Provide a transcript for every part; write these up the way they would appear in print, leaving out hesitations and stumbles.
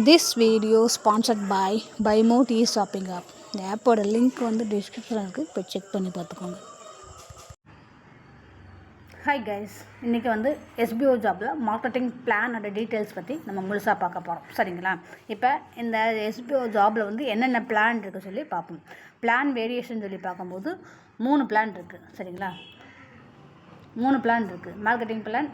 This video sponsored by Buymo Tea Shopping App. இந்த ஆப்போட link வந்து டிஸ்கிரிப்ஷனில் இருக்குது, போய் செக் பண்ணி பார்த்துக்கோங்க. ஹாய் கைஸ், இன்றைக்கி வந்து எஸ்பிஓ ஜாப்பில் மார்க்கெட்டிங் பிளானோட டீட்டெயில்ஸ் பற்றி நம்ம முழுசாக பார்க்க போகிறோம். சரிங்களா? இப்போ இந்த எஸ்பிஓ ஜாப்பில் வந்து என்னென்ன பிளான் இருக்குது சொல்லி பார்ப்போம். பிளான் வேரியேஷன் சொல்லி பார்க்கும்போது 3 பிளான் இருக்குது. சரிங்களா? 3 பிளான் இருக்குது. Marketing plan,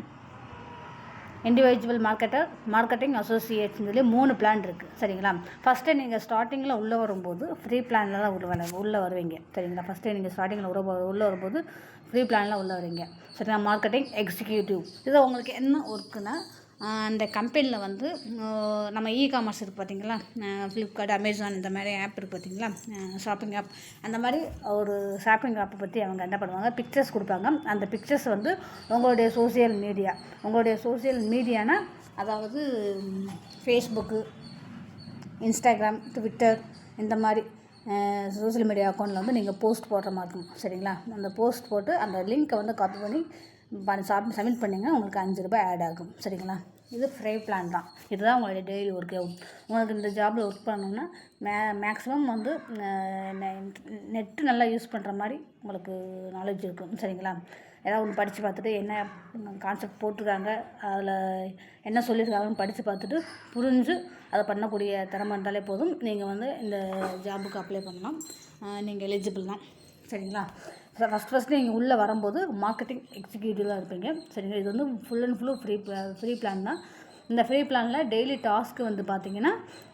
individual marketer, marketing அசோசியேட்ஸ்னு சொல்லி 3 பிளான் இருக்குது. சரிங்களா? ஃபஸ்ட்டு நீங்கள் ஸ்டார்டிங்கில் உள்ளே வரும்போது ஃப்ரீ பிளானில் தான் உள்ளே வருவீங்க. சரிங்களா? ஃபஸ்ட்டு நீங்கள் ஸ்டார்டிங்கில் உள்ளே வரும்போது ஃப்ரீ பிளானில் உள்ளே வருவீங்க. சரிங்களா? மார்க்கெட்டிங் எக்ஸிக்யூட்டிவ் இது உங்களுக்கு என்ன ஒர்க்குன்னா, அந்த கம்பெனியில் வந்து நம்ம காமர்ஸ் இருக்குது பார்த்தீங்களா, ஃப்ளிப்கார்ட், அமேசான் இந்த மாதிரி ஆப் இருக்குது பார்த்தீங்களா, ஷாப்பிங் ஆப். அந்த மாதிரி ஒரு ஷாப்பிங் ஆப்பை பற்றி அவங்க என்ன பண்ணுவாங்க, பிக்சர்ஸ் கொடுப்பாங்க. அந்த பிக்சர்ஸ் வந்து உங்களுடைய சோசியல் மீடியானா, அதாவது ஃபேஸ்புக்கு, இன்ஸ்டாகிராம், ட்விட்டர் இந்த மாதிரி சோசியல் மீடியா அக்கௌண்ட்டில் வந்து நீங்கள் போஸ்ட் போடுற மாதிரி இருக்கும். சரிங்களா? அந்த போஸ்ட் போட்டு அந்த லிங்க்கை வந்து காப்பி பண்ணி சப்மிட் பண்ணிங்கன்னா உங்களுக்கு ₹5 ஆட் ஆகும். சரிங்களா? இது ஃப்ரீ பிளான் தான். இதுதான் உங்களுடைய டெய்லி ஒர்க்கு. உங்களுக்கு இந்த ஜாபில் ஒர்க் பண்ணணும்னா மேக்ஸிமம் வந்து நெட்டு நல்லா யூஸ் பண்ணுற மாதிரி உங்களுக்கு நாலேஜ் இருக்கும். சரிங்களா? ஏதாவது ஒன்று படித்து பார்த்துட்டு என்ன கான்செப்ட் போட்டிருக்காங்க, அதில் என்ன சொல்லியிருக்காங்கன்னு படித்து பார்த்துட்டு புரிஞ்சு அதை பண்ணக்கூடிய திறமை இருந்தாலே போதும். நீங்கள் வந்து இந்த ஜாபுக்கு அப்ளை பண்ணலாம். நீங்கள் எலிஜிபிள் தான். சரிங்களா? ஃபஸ்ட்டு நீங்கள் உள்ளே வரும்போது மார்க்கெட்டிங் எக்ஸிக்யூட்டிவாக இருப்பீங்க. சரிங்களா? இது வந்து full and full free plan தான். இந்த ஃப்ரீ பிளானில் டெய்லி டாஸ்க்கு வந்து பார்த்தீங்கன்னா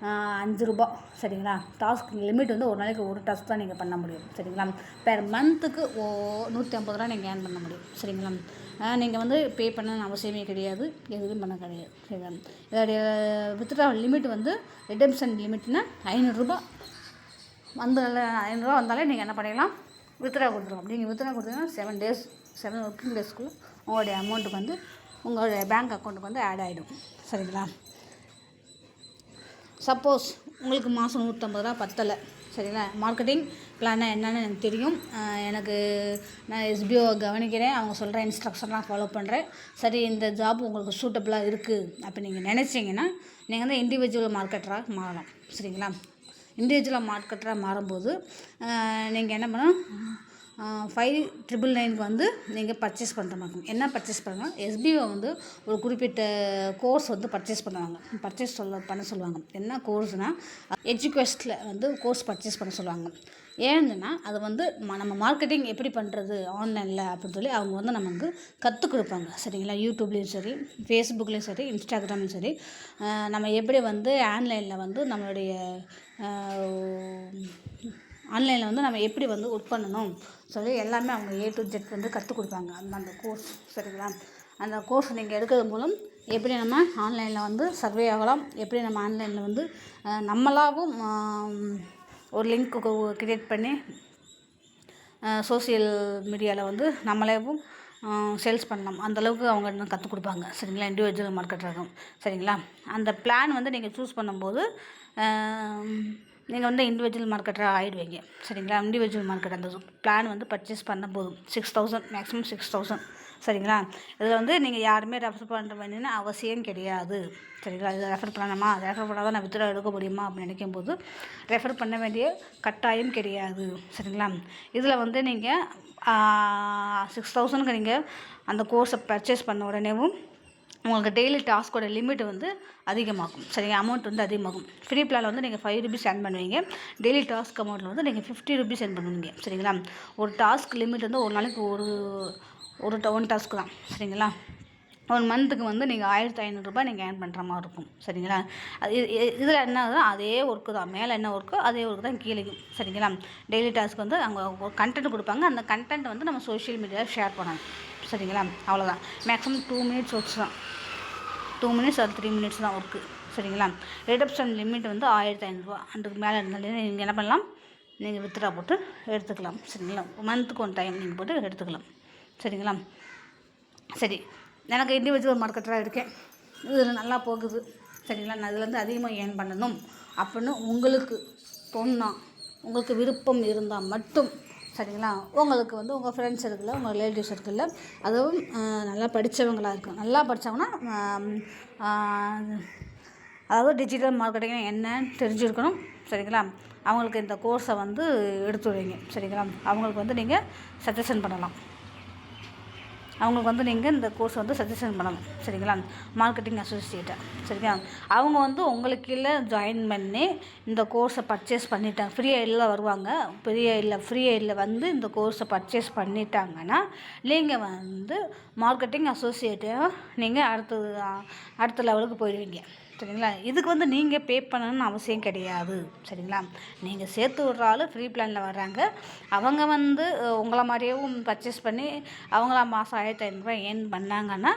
₹5. சரிங்களா? டாஸ்க் லிமிட் வந்து ஒரு நாளைக்கு ஒரு டாஸ்க் தான் நீங்கள் பண்ண முடியும். சரிங்களா? பெர் மந்த்துக்கு ₹150 நீங்கள் ஏர்ன் பண்ண முடியும். சரிங்களா? நீங்கள் வந்து பே பண்ண அவசியமே கிடையாது, எதுவும் பண்ண கிடையாது. சரிங்களா? இதோடைய வித்ட்ரா லிமிட் வந்து ரிடெம்ஷன் லிமிட்னா ₹500 வந்து ₹500 வந்தாலே நீங்கள் என்ன பண்ணிடலாம், வித்ட்ரா கொடுத்துருவோம். நீங்கள் வித்ட்ரா கொடுத்தீங்கன்னா 7 ஒர்க்கிங் டேஸ்க்குள்ளே உங்களுடைய அமௌண்ட்டுக்கு வந்து உங்களுடைய பேங்க் அக்கௌண்ட்டுக்கு வந்து ஆட் ஆகிடும். சரிங்களா? சப்போஸ் உங்களுக்கு மாதம் ₹150 பத்தலை. சரிங்களா? மார்க்கெட்டிங் பிளான்னா என்னென்னு எனக்கு தெரியும். நான் எஸ்பிஓ கவனிக்கிறேன், அவங்க சொல்கிற இன்ஸ்ட்ரக்ஷன்லாம் ஃபாலோ பண்ணுறேன். சரி, இந்த ஜாப் உங்களுக்கு சூட்டபுளாக இருக்குது அப்படி நீங்கள் நினச்சிங்கன்னா நீங்கள் வந்து இண்டிவிஜுவல் மார்க்கெட்டராக மாறலாம். சரிங்களா? இண்டிவிஜுவல் மார்க்கெட்டராக மாறும்போது நீங்கள் என்ன பண்ணணும், 5,999 வந்து நீங்கள் பர்ச்சேஸ் பண்ணுற மாதிரி இருக்கும். என்ன பர்ச்சேஸ் பண்ணலாம், எஸ்பிஓ வந்து ஒரு குறிப்பிட்ட கோர்ஸ் வந்து பர்ச்சேஸ் பண்ண சொல்லுவாங்க. என்ன கோர்ஸ்னால், எஜுகேஷனில் வந்து கோர்ஸ் பர்ச்சேஸ் பண்ண சொல்லுவாங்க. ஏன்னா அது வந்து நம்ம மார்க்கெட்டிங் எப்படி பண்ணுறது ஆன்லைனில் அப்படின்னு சொல்லி அவங்க வந்து நமக்கு கற்றுக் கொடுப்பாங்க. சரிங்களா? யூடியூப்லேயும் சரி, ஃபேஸ்புக்லேயும் சரி, இன்ஸ்டாகிராம்லேயும் சரி, நம்ம எப்படி வந்து ஆன்லைனில் வந்து ஆன்லைனில் வந்து நம்ம எப்படி வந்து ஒர்க் பண்ணணும் சொல்லி எல்லாமே அவங்க A to Z வந்து கற்றுக் கொடுப்பாங்க அந்த கோர்ஸ். சரிங்களா? அந்த கோர்ஸ் நீங்கள் எடுக்கிறது மூலம் எப்படி நம்ம ஆன்லைனில் வந்து சர்வே ஆகலாம், எப்படி நம்ம ஆன்லைனில் வந்து நம்மளாகவும் ஒரு லிங்க் கிரியேட் பண்ணி சோசியல் மீடியாவில் வந்து நம்மளேவும் சேல்ஸ் பண்ணலாம், அந்தளவுக்கு அவங்க இன்னும் கற்றுக் கொடுப்பாங்க. சரிங்களா? இண்டிவிஜுவல் மார்க்கெட்டராகும். சரிங்களா? அந்த பிளான் வந்து நீங்கள் சூஸ் பண்ணும்போது நீங்கள் வந்து இண்டிவிஜுவல் மார்க்கெட்டராக ஆகிடுவீங்க. சரிங்களா? இண்டிவிஜுவல் மார்க்கெட் அந்த பிளான் வந்து பர்ச்சேஸ் பண்ண போதும் 6,000, மேக்ஸிமம் 6,000. சரிங்களா? இதில் வந்து நீங்கள் யாருமே ரெஃபர் பண்ண வேண்டியன்னு அவசியம் கிடையாது. சரிங்களா? இதை ரெஃபர் பண்ணால் தான் நான் வித்ட்ரா எடுக்க முடியுமா அப்படின்னு நினைக்கும்போது ரெஃபர் பண்ண வேண்டிய கட்டாயம் கிடையாது. சரிங்களா? இதில் வந்து நீங்கள் 6,000க்கு நீங்கள் அந்த கோர்ஸை பர்ச்சேஸ் பண்ண உடனேவும் உங்களுக்கு டெய்லி டாஸ்கோட லிமிட் வந்து அதிகமாகும். சரிங்க? அமௌண்ட் வந்து அதிகமாகும். ஃப்ரீ பிளானில் வந்து நீங்கள் ₹5 சென்ட் பண்ணுவீங்க. டெய்லி டாஸ்க் அமௌண்ட்டில் வந்து நீங்கள் ₹50 சென்ட் பண்ணுவீங்க. சரிங்களா? ஒரு டாஸ்க் லிமிட் வந்து ஒரு நாளைக்கு ஒன் டாஸ்க்கு தான். சரிங்களா? 1 மந்த்துக்கு வந்து நீங்கள் ₹1,500 நீங்கள் ஏர்ன் பண்ணுற மாதிரி இருக்கும். சரிங்களா? இதில் என்ன அதே ஒர்க்கு தான், மேலே என்ன ஒர்க்கோ அதே ஒர்க்கு தான் கீழேயும். சரிங்களா? டெய்லி டாஸ்க் வந்து அவங்க ஒரு கண்டென்ட் கொடுப்பாங்க. அந்த கண்டென்ட் வந்து நம்ம சோஷியல் மீடியாவில் ஷேர் பண்ணணும். சரிங்களா? அவ்வளோதான். மேக்ஸிமம் 2 மினிட்ஸ் ஒர்க்ஸ் தான். 2 மினிட்ஸ் ஆர் 3 மினிட்ஸ் தான் ஒர்க்கு. சரிங்களா? ரிடப்ஷன் லிமிட் வந்து ₹1,500. அதுக்கு மேலே இருந்தாலும் நீங்கள் என்ன பண்ணலாம், நீங்கள் வித்ட்ரா போட்டு எடுத்துக்கலாம். சரிங்களா? மந்த்துக்கு 1 டைம் நீங்கள் போட்டு எடுத்துக்கலாம். சரிங்களா? சரி, எனக்கு இண்டிவிஜுவல் மார்க்கெட்டராக இருக்கேன், இதில் நல்லா போகுது. சரிங்களா? நான் இதுலேருந்து அதிகமாக ஏர்ன் பண்ணணும் அப்படின்னு உங்களுக்கு தோணுனா, உங்களுக்கு விருப்பம் இருந்தால் மட்டும், சரிங்களா, உங்களுக்கு வந்து உங்கள் ஃப்ரெண்ட்ஸ் இருக்குல்ல, உங்கள் ரிலேட்டிவ்ஸ் இருக்குல்ல, அதுவும் நல்லா படித்தவங்களாக இருக்கும். நல்லா படித்தவங்கன்னா அதாவது டிஜிட்டல் மார்க்கெட்டிங் என்னன்னு தெரிஞ்சிருக்கணும். சரிங்களா? அவங்களுக்கு இந்த கோர்ஸை வந்து எடுத்து வைங்க. சரிங்களா? அவங்களுக்கு வந்து நீங்கள் சஜஷன் பண்ணலாம். அவங்களுக்கு வந்து நீங்கள் இந்த கோர்ஸ் வந்து சஜஷன் பண்ணணும். சரிங்களா? மார்க்கெட்டிங் அசோசியேட்டை. சரிங்களா? அவங்க வந்து உங்களுக்கு கீழே ஜாயின் பண்ணி இந்த கோர்ஸை பர்ச்சேஸ் பண்ணிட்டாங்க. ஃப்ரீயாக வருவாங்க. ஃப்ரீயாக வந்து இந்த கோர்ஸை பர்ச்சேஸ் பண்ணிட்டாங்கன்னா நீங்கள் வந்து மார்க்கெட்டிங் அசோசியேட்டாக நீங்கள் அடுத்த லெவலுக்கு போயிடுவீங்க. சரிங்களா? இதுக்கு வந்து நீங்கள் பே பண்ணணும்னு அவசியம் கிடையாது. சரிங்களா? நீங்கள் சேர்த்து விட்ற ஆள் ஃப்ரீ பிளானில் வர்றாங்க. அவங்க வந்து உங்களை மாதிரியும் பர்ச்சேஸ் பண்ணி அவங்களா மாதம் 1500 ஏர்ன் பண்ணாங்கன்னா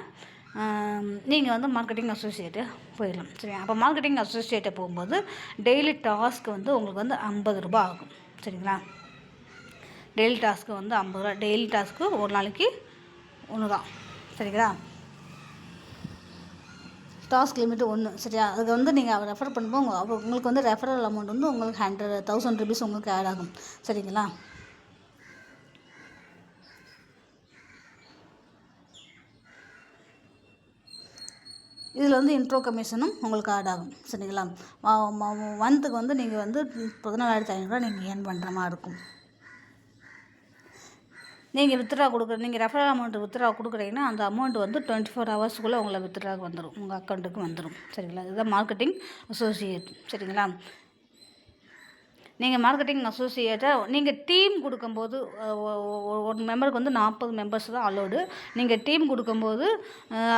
நீங்கள் வந்து மார்க்கெட்டிங் அசோசியேட்டு போயிடலாம். சரியா? அப்போ மார்க்கெட்டிங் அசோசியேட்டை போகும்போது டெய்லி டாஸ்க்கு வந்து உங்களுக்கு வந்து 50 ரூபா ஆகும். சரிங்களா? டெய்லி டாஸ்க்கு வந்து 50 ரூபா. டெய்லி டாஸ்க்கு ஒரு நாளைக்கு 1 தான். சரிங்களா? Task limit 1. சரியா? அதுக்கு வந்து நீங்கள் ரெஃபர் பண்ணும்போது உங்களுக்கு வந்து ரெஃபரல் அமௌண்ட் வந்து உங்களுக்கு 1000 rupees உங்களுக்கு ஆட் ஆகும். சரிங்களா? இதில் வந்து இன்ட்ரோ கமிஷனும் உங்களுக்கு ஆட் ஆகும். சரிங்களா? மந்த்துக்கு வந்து நீங்கள் வந்து 14,500 நீங்கள் ஏர்ன் பண்ணுற மாதிரி இருக்கும். நீங்கள் ரெஃபரல் அமௌண்ட்டு வித்ட்ரா கொடுக்குறீங்கன்னா அந்த அமௌண்ட் வந்து 24 ஹவர்ஸ்க்குள்ளே உங்களை வித்ட்ராக்கு வந்துடும், உங்கள் அக்கௌண்ட்டுக்கு வந்துடும். சரிங்களா? இதுதான் மார்க்கெட்டிங் அசோசியேட். சரிங்களா? நீங்கள் மார்க்கெட்டிங் அசோசியேட்டை நீங்கள் டீம் கொடுக்கும்போது ஒரு மெம்பருக்கு வந்து 40 மெம்பர்ஸ் தான் அலோடு. நீங்கள் டீம் கொடுக்கும்போது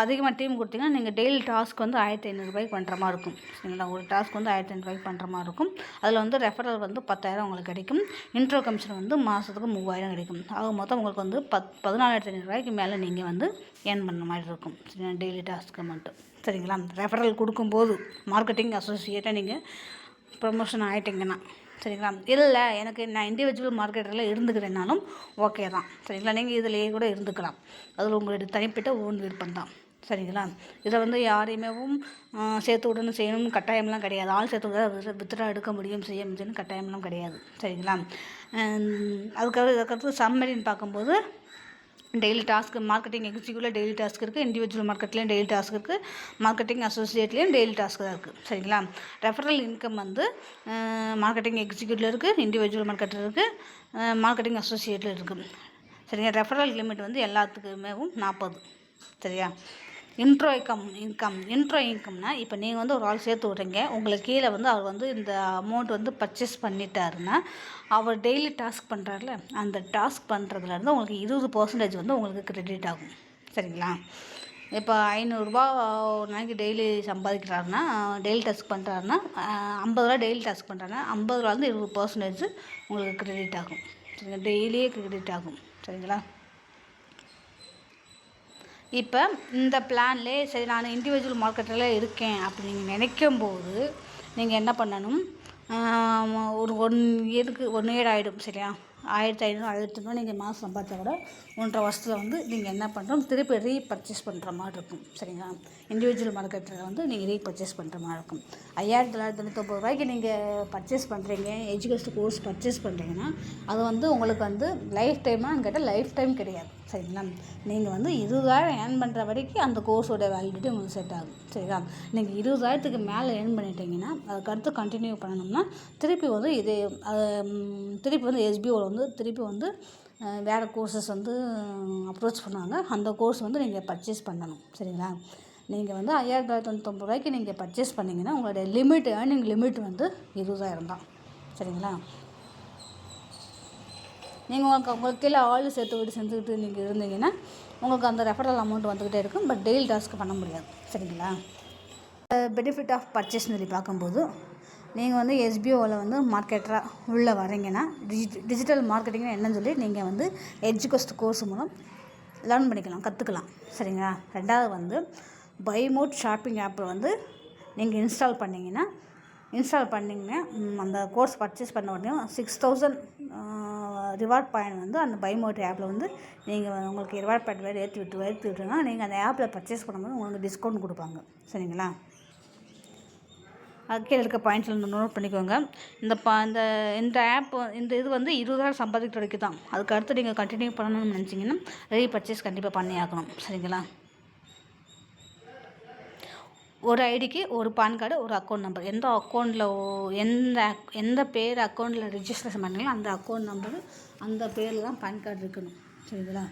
அதிகமாக டீம் கொடுத்தீங்கன்னா நீங்கள் டெய்லி டாஸ்க் வந்து 1500 ரூபாய்க்கு பண்ணுற மாதிரி இருக்கும். சரிங்களா? ஒரு டாஸ்க் வந்து 1500 ரூபாய்க்கு பண்ணுற மாதிரி இருக்கும். அதில் வந்து ரெஃபரல் வந்து 10,000 உங்களுக்கு கிடைக்கும். இன்ட்ரோ கமிஷன் வந்து மாதத்துக்கு 3000 கிடைக்கும். ஆக மொத்தம் உங்களுக்கு வந்து 14,500 ரூபாய்க்கு மேலே நீங்கள் வந்து ஏர்ன் பண்ண மாதிரி இருக்கும். சரிங்களா? டெய்லி டாஸ்க்கு மட்டும். சரிங்களா? ரெஃபரல் கொடுக்கும்போது மார்க்கெட்டிங் அசோசியேட்டை நீங்கள் ப்ரமோஷன் ஆகிட்டிங்கன்னா. சரிங்களா? இல்லை நான் இண்டிவிஜுவல் மார்க்கெட்டில் இருந்துக்கிறேன்னாலும் ஓகே தான். சரிங்களா? நீங்கள் இதிலேயே கூட இருந்துக்கலாம். அதில் உங்களுடைய தனிப்பட்ட ஓன் விருப்பம் தான். சரிங்களா? இதை வந்து யாரையுமே சேர்த்து விடணும் செய்யணும்னு கட்டாயம்லாம் கிடையாது. ஆள் சேர்த்து விட வித்ட்ரா எடுக்க முடியும் செய்ய முடியும்னு கட்டாயம்லாம் கிடையாது. சரிங்களா? அதுக்கடுத்து சம்மரின்னு பார்க்கும்போது டெய்லி டாஸ்க்கு மார்க்கெட்டிங் எக்ஸிக்யூட்டில் டெய்லி டாஸ்க் இருக்குது. இண்டிவிஜுவல் மார்க்கெட்லேயும் டெய்லி டாஸ்க் இருக்குது. மார்க்கெட்டிங் அசோசியேட்லேயும் டெய்லி டாஸ்க் தான் இருக்குது. சரிங்களா? ரெஃபரல் இன்கம் வந்து மார்க்கெட்டிங் எக்ஸிக்யூட்டில் இருக்குது, இண்டிவிஜுவல் மார்க்கெட்டில் இருக்குது, மார்க்கெட்டிங் அசோசியேட்டில் இருக்குது. சரிங்களா? ரெஃபரல் லிமிட் வந்து எல்லாத்துக்குமே 40. சரியா? இன்ட்ரோ இன்கம்னா இப்போ நீங்கள் வந்து ஒரு ஆள் சேர்த்து விட்றீங்க. உங்களுக்கு கீழே வந்து அவர் வந்து இந்த அமௌண்ட் வந்து பர்ச்சேஸ் பண்ணிட்டாருன்னா அவர் டெய்லி டாஸ்க் பண்ணுறாருல, அந்த டாஸ்க் பண்ணுறதுலேருந்து உங்களுக்கு 20% வந்து உங்களுக்கு கிரெடிட் ஆகும். சரிங்களா? இப்போ 500 ரூபா ஒரு நாளைக்கு டெய்லி சம்பாதிக்கிறாருன்னா, டெய்லி டாஸ்க் பண்ணுறாருன்னா 50 ரூபா டெய்லி டாஸ்க் பண்ணுறாருன்னா 50 ரூபாலேருந்து 20% உங்களுக்கு கிரெடிட் ஆகும். சரிங்களா? டெய்லியே கிரெடிட் ஆகும். சரிங்களா? இப்போ இந்த பிளான்லேயே சரி நான் இண்டிவிஜுவல் மார்க்கெட்டில் இருக்கேன் அப்படி நீங்கள் நினைக்கும்போது நீங்கள் என்ன பண்ணணும், ஒரு 1 இயர் ஆகிடும். சரியா? 1500 நீங்கள் மாதம் சம்பாதிச்சா கூட 1.5 வருஷத்தில் வந்து நீங்கள் என்ன பண்ணுறோம் திருப்பி ரீபர்ச்சேஸ் பண்ணுற மாதிரி இருக்கும். சரிங்களா? இண்டிவிஜுவல் மார்க்கெட்டில் வந்து நீங்கள் ரீபர்ச்சேஸ் பண்ணுற மாதிரி இருக்கும். 5,990 ரூபாய்க்கு நீங்கள் பர்ச்சேஸ் பண்ணுறீங்க, எஜுகேஷன் கோர்ஸ் பர்ச்சேஸ் பண்ணுறீங்கன்னா அது வந்து உங்களுக்கு வந்து லைஃப் டைமான்னு கேட்டால் லைஃப் டைம் கிடையாது. சரிங்களா? நீங்கள் வந்து 20,000 ஏர்ன் பண்ணுற வரைக்கும் அந்த கோர்ஸோட வேலிடிட்டி உங்களுக்கு செட் ஆகும். சரிங்களா? நீங்கள் 20,000க்கு மேலே ஏர்ன் பண்ணிட்டீங்கன்னா அதுக்கடுத்து கண்டினியூ பண்ணணும்னா திருப்பி வந்து திருப்பி வந்து எஸ்பிஓவில் வந்து திருப்பி வந்து வேறு கோர்சஸ் வந்து அப்ரோச் பண்ணுவாங்க. அந்த கோர்ஸ் வந்து நீங்கள் பர்ச்சேஸ் பண்ணணும். சரிங்களா? நீங்கள் வந்து 5,990 ரூபாய்க்கு நீங்கள் பர்ச்சேஸ் பண்ணிங்கன்னா உங்களுடைய ஏர்னிங் லிமிட் வந்து 20,000 தான். சரிங்களா? நீங்கள் உங்களுக்கு கீழே ஆள் செஞ்சுக்கிட்டு நீங்கள் இருந்தீங்கன்னா உங்களுக்கு அந்த ரெஃபரல் அமௌண்ட் வந்துக்கிட்டே இருக்கும். பட் டெய்லி டாஸ்க் பண்ண முடியாது. சரிங்களா? பெனிஃபிட் ஆஃப் பர்ச்சேஸ்னு சொல்லி பார்க்கும்போது நீங்கள் வந்து எஸ்பிஓவில் வந்து மார்க்கெட்டராக உள்ளே வரீங்கன்னா டிஜிட்டல் மார்க்கெட்டிங் என்னன்னு சொல்லி நீங்கள் வந்து எஜுகேஸ்ட் கோர்ஸ் மூலம் லேர்ன் பண்ணிக்கலாம், கற்றுக்கலாம். சரிங்களா? ரெண்டாவது வந்து பைமோட் ஷாப்பிங் ஆப்பை வந்து நீங்கள் இன்ஸ்டால் பண்ணிங்கன்னா அந்த கோர்ஸ் பர்ச்சேஸ் பண்ண உடனே 6,000 ரிவார்ட் பாயிண்ட் வந்து அந்த பைமோட் ஆப்பில் வந்து நீங்கள் உங்களுக்கு ரிவார்ட் பாயிண்ட் வேறு ஏற்றி விட்டுருங்க. நீங்கள் அந்த ஆப்பில் பர்ச்சேஸ் பண்ணும்போது உங்களுக்கு டிஸ்கவுண்ட் கொடுப்பாங்க. சரிங்களா? கீழே இருக்க பாயிண்ட்ஸில் நோட் பண்ணிக்கோங்க. இந்த ஆப் இது வந்து 20,000 சம்பாதிக்கிற வரைக்கும் தான். அதுக்கு அடுத்து நீங்கள் கண்டினியூ பண்ணணும்னு நினச்சிங்கன்னா ரீபர்ச்சேஸ் கண்டிப்பாக பண்ணி ஆகணும். சரிங்களா? ஒரு ஐடிக்கு ஒரு பான் கார்டு, ஒரு அக்கௌண்ட் நம்பர். எந்த அக்கௌண்ட்டில் எந்த பேர் அக்கௌண்ட்டில் ரிஜிஸ்ட்ரேஷன் பண்ணீங்களோ அந்த அக்கௌண்ட் நம்பரு, அந்த பேரில் தான் பான் கார்டு இருக்கணும். சரிங்களா?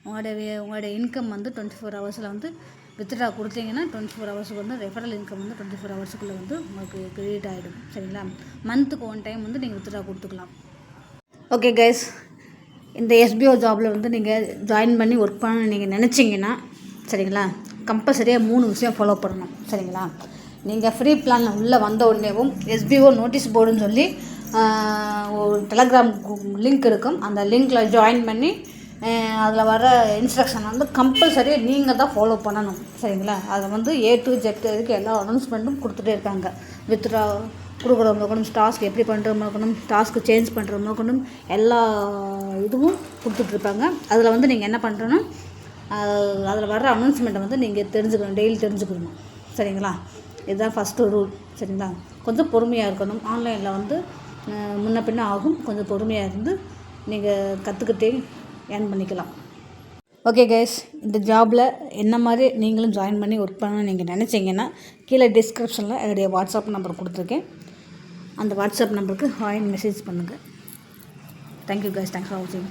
உங்களுடைய இன்கம் வந்து 24 ஹவர்ஸில் வந்து வித்ட்ரா கொடுத்தீங்கன்னா 24 ஹவர்ஸுக்கு வந்து ரெஃபரல் இன்கம் வந்து 24 ஹவர்ஸுக்குள்ளே வந்து உங்களுக்கு கிரெடிட் ஆகிடும். சரிங்களா? மந்த்துக்கு 1 டைம் வந்து நீங்கள் வித்ட்ரா கொடுத்துக்கலாம். ஓகே கைஸ், இந்த எஸ்பிஓ ஜாபில் வந்து நீங்கள் ஜாயின் பண்ணி ஒர்க் பண்ண நீங்கள் நினச்சிங்கன்னா, சரிங்களா, கம்பல்சரியாக 3 விஷயம் ஃபாலோ பண்ணணும். சரிங்களா? நீங்கள் ஃப்ரீ பிளானில் உள்ளே வந்த உடனேவும் எஸ்பிஓ நோட்டீஸ் போர்டுன்னு சொல்லி ஒரு டெலகிராம் லிங்க் இருக்கும். அந்த லிங்க்கில் ஜாயின் பண்ணி அதில் வர இன்ஸ்ட்ரக்ஷன் வந்து கம்பல்சரியாக நீங்கள் தான் ஃபாலோ பண்ணணும். சரிங்களா? அதை வந்து A to Z இதுக்கு எல்லா அனௌன்ஸ்மெண்ட்டும் கொடுத்துட்டே இருக்காங்க. வித்ட்ரா கொடுக்குறவங்க இருக்கணும், டாஸ்க் எப்படி பண்ணுறவங்க இருக்கணும், டாஸ்க்கு சேஞ்ச் பண்ணுறவங்க இருக்கணும், எல்லா இதுவும் கொடுத்துட்ருப்பாங்க. அதில் வந்து நீங்கள் என்ன பண்ணுறோன்னா, அதில் வர்ற அனௌன்ஸ்மெண்ட்டை வந்து நீங்கள் தெரிஞ்சுக்கணும், டெய்லி தெரிஞ்சுக்கணும். சரிங்களா? இதுதான் ஃபஸ்ட்டு ரூல். சரிங்களா? கொஞ்சம் பொறுமையாக இருக்கணும். ஆன்லைனில் வந்து முன்ன பின்ன ஆகும். கொஞ்சம் பொறுமையாக இருந்து நீங்கள் கற்றுக்கிட்டே ஏர்ன் பண்ணிக்கலாம். ஓகே கைஸ், இந்த ஜாபில் என்ன மாதிரி நீங்களும் ஜாயின் பண்ணி ஒர்க் பண்ணணும்னு நீங்கள் நினச்சிங்கன்னா கீழே டிஸ்கிரிப்ஷனில் என்னுடைய வாட்ஸ்அப் நம்பர் கொடுத்துருக்கேன். அந்த வாட்ஸ்அப் நம்பருக்கு ஹாய்னு மெசேஜ் பண்ணுங்கள். தேங்க்யூ கைஸ், தேங்க்ஸ் ஃபார் வாட்சிங்.